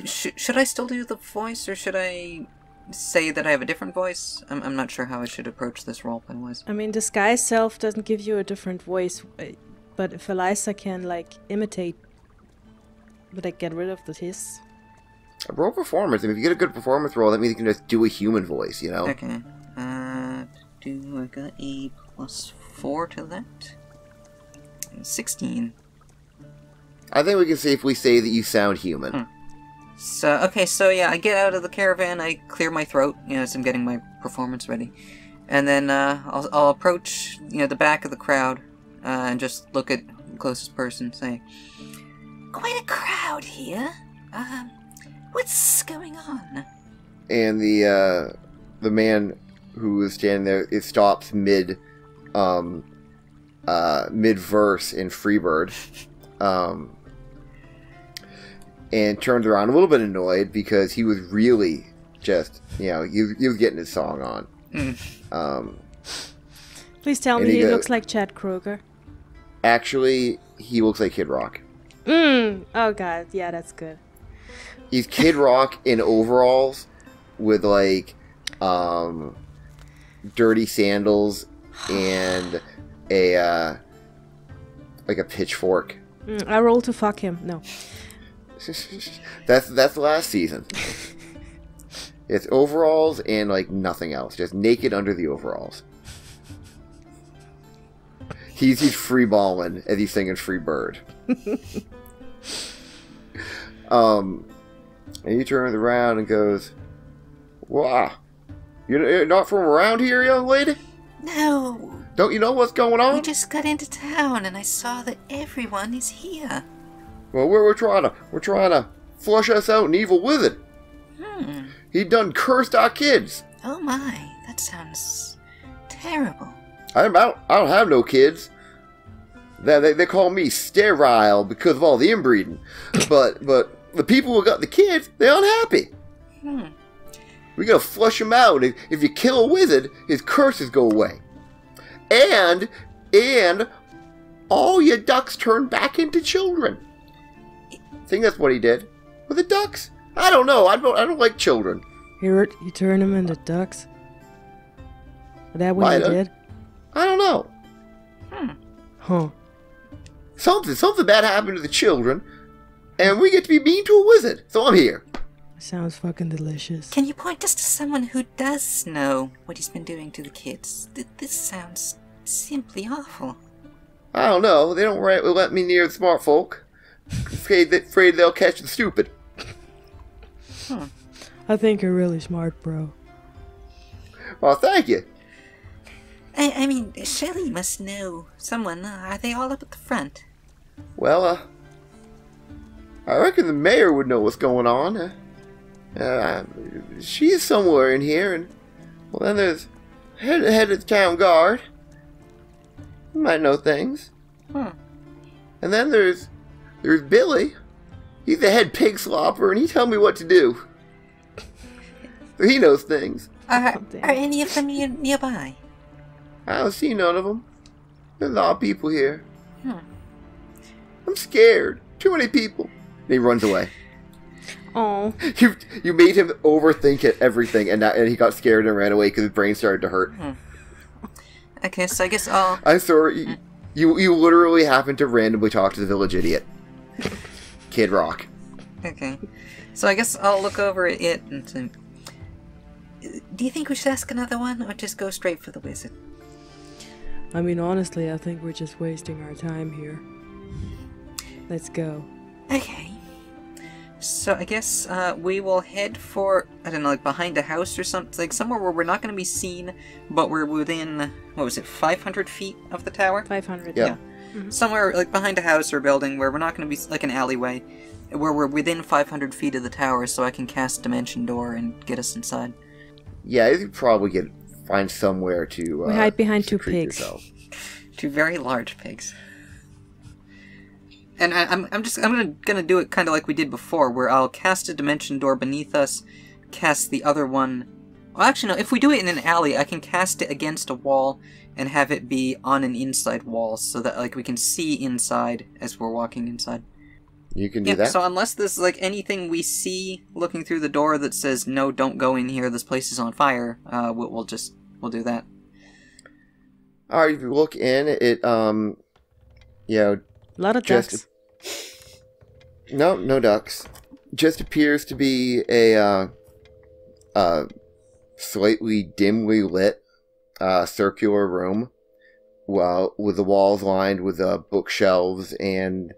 Should I still do the voice, or should I say that I have a different voice? I'm not sure how I should approach this roleplay wise. I mean, disguise self doesn't give you a different voice, but if Elisa can imitate, would I get rid of the hiss? Roll performance. I mean, if you get a good performance roll, that means you can just do a human voice. Okay. I got a +4 to that? 16. I think we can safely say that you sound human. So I get out of the caravan, I clear my throat, as I'm getting my performance ready. And then I'll approach, the back of the crowd, and just look at the closest person, say, Quite a crowd here. What's going on? And the man who is standing there, it stops mid verse in Freebird. And turns around a little bit annoyed because he was really just, he was getting his song on. Please tell me he looks like Chad Kroger. Actually, he looks like Kid Rock. Oh god, yeah, that's good. He's Kid Rock in overalls with dirty sandals and a pitchfork. I roll to fuck him. No. That's last season. It's overalls and nothing else, just naked under the overalls. He's free balling as he's singing "Free Bird." And he turns around and goes, "Wow, you're not from around here, young lady? No. Don't you know what's going on? We just got into town and I saw that everyone is here. Well, we're trying to flush us out an evil wizard. He done cursed our kids. Oh my, that sounds terrible. I don't have no kids. They call me sterile because of all the inbreeding. But the people who got the kids, they're unhappy. We gotta flush them out. If you kill a wizard, his curses go away. And all your ducks turn back into children. I think that's what he did. With the ducks? I don't know. I don't like children. You turn them into ducks? Is that what you did? I don't know. Huh. Something bad happened to the children, and we get to be mean to a wizard. So I'm here. Sounds fucking delicious. Can you point us to someone who does know what he's been doing to the kids? This sounds simply awful. I don't know. They don't let me near the smart folk. Afraid they'll catch the stupid. I think you're really smart, bro. Well, thank you. I mean, Shelley must know someone. Are they all up at the front? Well, I reckon the mayor would know what's going on. She's somewhere in here, and well, then there's head of the town guard. He might know things. And then there's Billy. He's the head pig slopper, and he tell me what to do. He knows things. Are any of them nearby? I don't see none of them. There's a lot of people here. I'm scared. Too many people. And he runs away. Oh. You made him overthink everything, and he got scared and ran away because his brain started to hurt. Okay, so I guess I'll... I'm sorry. You literally happened to randomly talk to the village idiot. Kid Rock. Okay. So I guess I'll look over at it and think... Do you think we should ask another one, or just go straight for the wizard? I mean, honestly, I think we're just wasting our time here. Let's go. Okay. So I guess we will head for, I don't know, like behind a house or something, like somewhere where we're not going to be seen, but we're within, what was it, 500 feet of the tower? 500. Yeah. Somewhere like behind a house or building where we're not going to be, like an alleyway, where we're within 500 feet of the tower so I can cast Dimension Door and get us inside. Yeah, you could probably find somewhere to... We hide behind two secrete pigs. yourself. Two very large pigs. And I'm gonna do it kind of like we did before, where I'll cast a Dimension Door beneath us, cast the other one... Well, actually, no, if we do it in an alley, I can cast it against a wall and have it be on an inside wall, so that, like, we can see inside as we're walking inside. You can do that. So unless there's, like, anything we see looking through the door that says, no, don't go in here, this place is on fire, we'll do that. Alright, if you look in, it, A lot of ducks. No ducks. Just appears to be a slightly dimly lit circular room, with the walls lined with bookshelves, and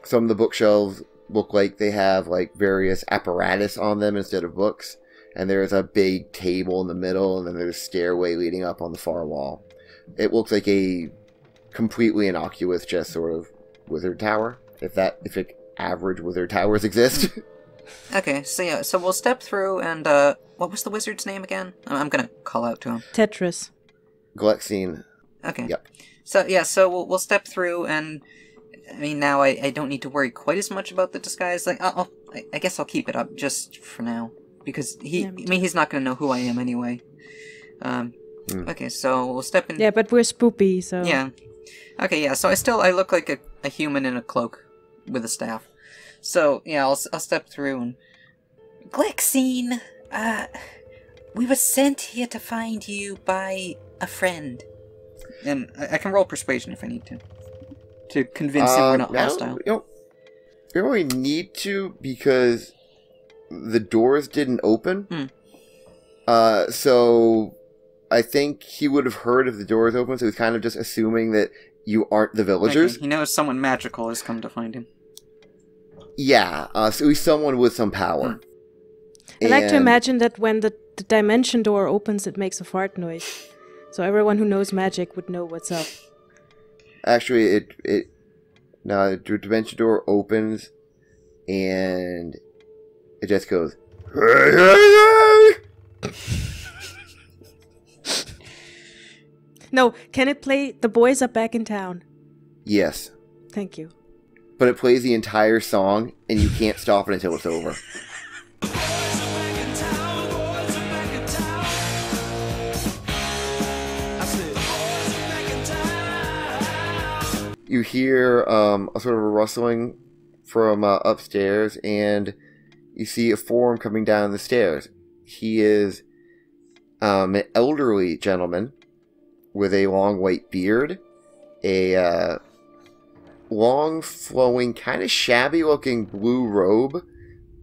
some of the bookshelves look like they have like various apparatus on them instead of books. And there's a big table in the middle, and then there's a stairway leading up on the far wall. It looks like a completely innocuous, just sort of wizard tower, if average wizard towers exist. Okay, so yeah, so we'll step through, and what was the wizard's name again? I'm gonna call out to him. Tetris. Glexine. Okay. Yep. So yeah, so we'll step through, and I mean now I don't need to worry quite as much about the disguise. Like I guess I'll keep it up just for now, because he's not gonna know who I am anyway. Okay, so we'll step in. Yeah, but we're spoopy, so... Yeah. Okay, yeah, so I look like a human in a cloak with a staff. So, yeah, I'll step through and... Glexine, we were sent here to find you by a friend. And I can roll persuasion if I need to convince him we're not hostile. You don't really need to, because the doors didn't open. So I think he would have heard if the doors open, so he's kind of just assuming that you aren't the villagers. Okay, he knows someone magical has come to find him. Yeah, so he's someone with some power. I like to imagine that when the dimension door opens, it makes a fart noise. So everyone who knows magic would know what's up. Actually, the dimension door opens, and it just goes... No, can it play The Boys Are Back in Town? Yes. Thank you. But it plays the entire song, and you can't stop it until it's over. You hear a sort of a rustling from upstairs, and you see a form coming down the stairs. He is an elderly gentleman with a long white beard, a long flowing, kind of shabby looking blue robe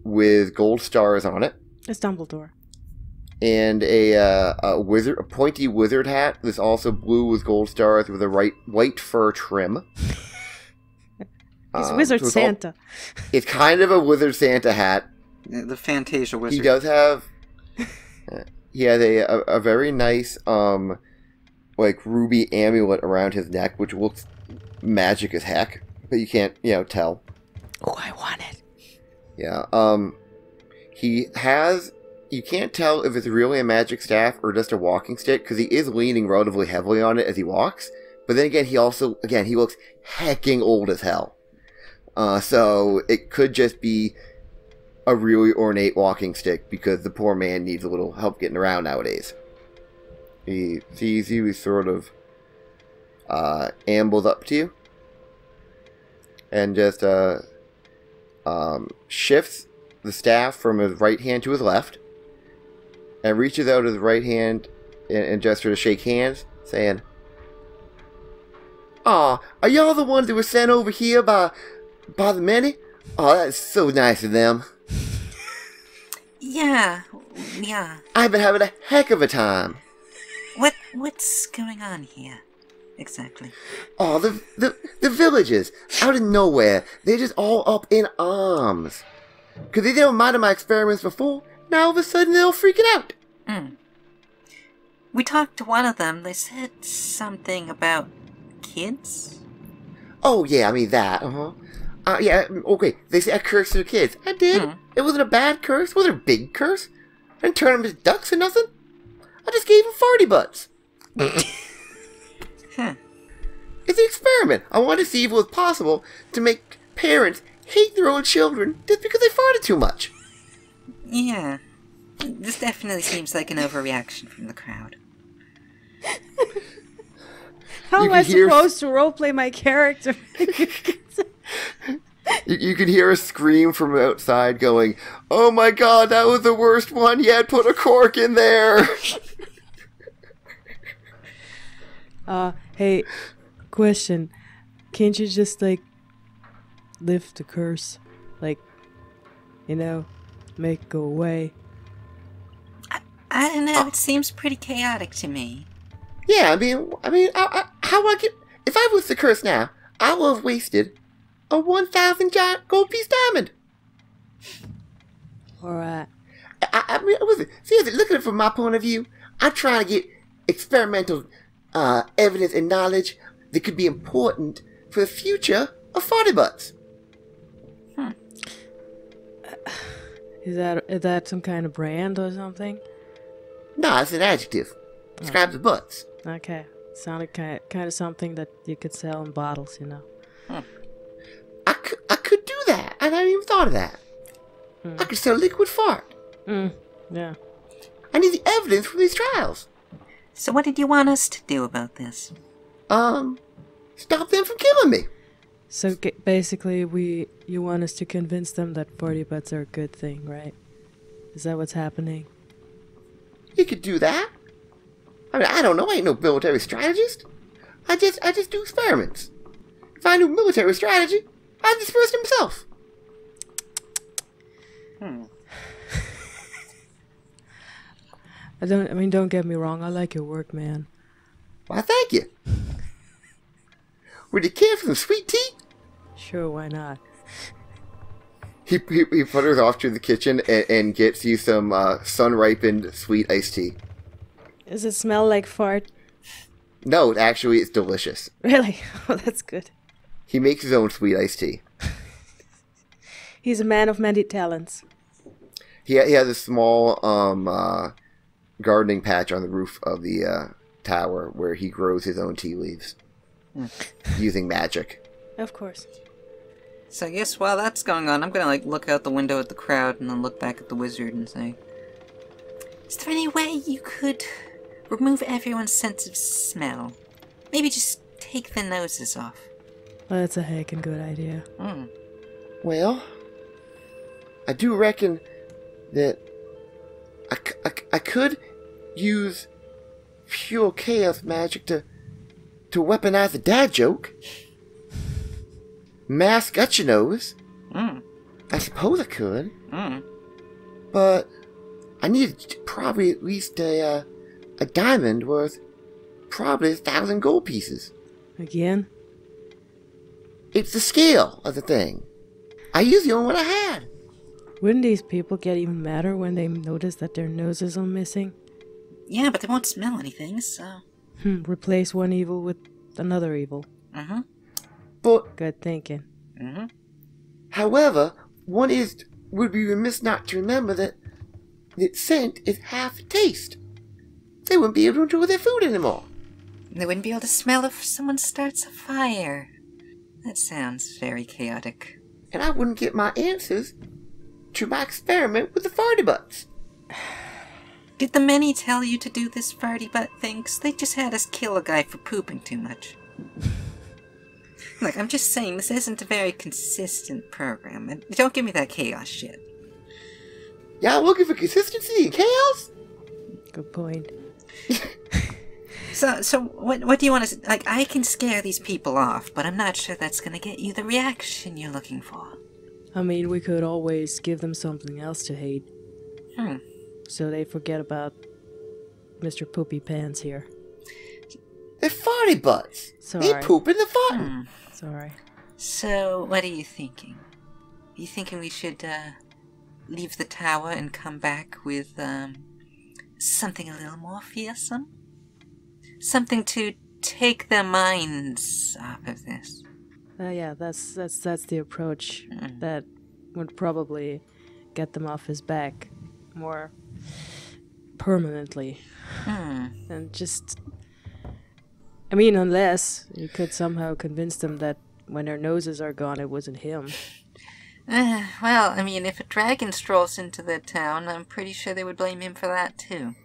with gold stars on it. It's Dumbledore. And a pointy wizard hat that's also blue with gold stars with a white fur trim. He's Wizard Santa. It's kind of a Wizard Santa hat. The Fantasia wizard. He does have... he has a very nice, ruby amulet around his neck, which looks magic as heck. But you can't, tell. Oh, I want it. Yeah, he has... You can't tell if it's really a magic staff or just a walking stick, because he is leaning relatively heavily on it as he walks. But then again, he looks hecking old as hell. So it could just be a really ornate walking stick, because the poor man needs a little help getting around nowadays. He sees you, he sort of ambles up to you, and just shifts the staff from his right hand to his left, and reaches out his right hand and gestures to shake hands, saying, "Aw, are y'all the ones that were sent over here by the many? Oh, that's so nice of them. Yeah. I've been having a heck of a time." What's going on here, exactly? Oh, the villagers, out of nowhere, they're just all up in arms. Because they didn't mind my experiments before, now all of a sudden they're all freaking out. We talked to one of them, they said something about kids? Oh, yeah, I mean that, yeah, okay, they said I cursed their kids. I did. It wasn't a bad curse, it wasn't a big curse. I didn't turn them into ducks or nothing. I just gave them farty butts. It's an experiment. I wanted to see if it was possible to make parents hate their own children just because they farted too much. Yeah. This definitely seems like an overreaction from the crowd. How am I supposed to roleplay my character? You can hear a scream from outside going, "Oh my god, that was the worst one yet, put a cork in there." Hey, question. Can't you just, lift the curse? Make it go away? I don't know, it seems pretty chaotic to me. Yeah, I mean, how would I get... If I was the curse now, I would have wasted a 1,000 gold piece diamond. Alright. I mean, seriously, look at it from my point of view. I'm trying to get experimental evidence and knowledge that could be important for the future of farty butts. Is that some kind of brand or something? No, it's an adjective. Describes the butts. Okay. Sounded kind of something that you could sell in bottles, I could do that. I hadn't even thought of that. I could sell liquid fart. Yeah. I need the evidence from these trials. So what did you want us to do about this? Stop them from killing me. So basically, you want us to convince them that farty butts are a good thing, right? Is that what's happening? You could do that. I mean, I don't know. I ain't no military strategist. I just do experiments. If I knew military strategy, I'd disperse himself. Don't get me wrong. I like your work, man. Why, thank you. Would you care for some sweet tea? Sure, why not? He putters off to the kitchen and gets you some sun-ripened sweet iced tea. Does it smell like fart? No, actually, it's delicious. Really? Oh, that's good. He makes his own sweet iced tea. He's a man of many talents. He has a small gardening patch on the roof of the tower where he grows his own tea leaves using magic. Of course. So I guess while that's going on, I'm gonna look out the window at the crowd and then look back at the wizard and say, Is there any way you could remove everyone's sense of smell? Maybe just take their noses off. Well, that's a heckin' good idea. Well, I do reckon that I could use pure chaos magic to weaponize a dad joke. Mask at your nose. I suppose I could, Hmm. but I need probably at least a diamond worth probably 1,000 gold pieces. Again? It's the scale of the thing. I used the only one I had. Wouldn't these people get even madder when they notice that their noses are missing? Yeah, but they won't smell anything, so... Replace one evil with another evil. Mm-hmm. But, Good thinking. Mm-hmm. however, would be remiss not to remember that scent is half taste. They wouldn't be able to enjoy their food anymore. They wouldn't be able to smell if someone starts a fire. That sounds very chaotic. And I wouldn't get my answers to my experiment with the farty butts. Did the many tell you to do this farty butt thing? 'Cause they just had us kill a guy for pooping too much. Look, I'm just saying, this isn't a very consistent program. And don't give me that chaos shit. Y'all looking for consistency and chaos? Good point. So what do you want to... Like, I can scare these people off, but I'm not sure that's gonna get you the reaction you're looking for. I mean, we could always give them something else to hate. Hmm. So they forget about Mr. Poopy Pants here. They're farty butts. They Sorry. poop in the fun. Sorry. So, what are you thinking? You thinking we should, leave the tower and come back with, something a little more fearsome? Something to take their minds off of this. Yeah, that's the approach that would probably get them off his back more permanently. And just... I mean, unless you could somehow convince them that when their noses are gone, it wasn't him. Well, I mean, if a dragon strolls into their town, I'm pretty sure they would blame him for that, too.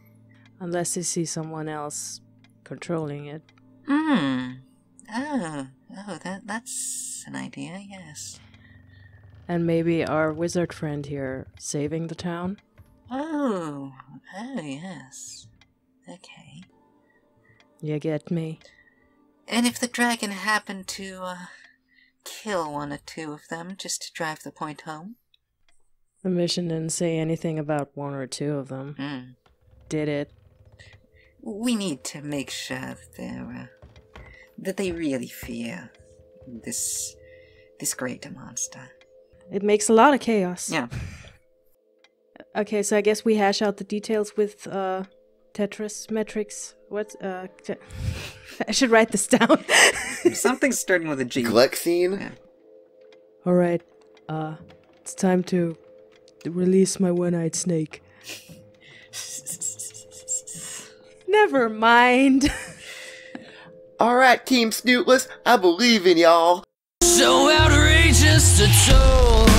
Unless they see someone else controlling it. That's an idea, yes. And maybe our wizard friend here saving the town? Oh, yes. Okay. You get me? And if the dragon happened to, kill one or two of them just to drive the point home? The mission didn't say anything about one or two of them. Did it? We need to make sure that they're, that they really fear this great monster. It makes a lot of chaos. Yeah. Okay, so I guess we hash out the details with Tetris metrics. What? I should write this down. Something's starting with a G. Glexine? Yeah. All right. It's time to release my one-eyed snake. Never mind. Alright, Team Snootless, I believe in y'all. So outrageous to toll.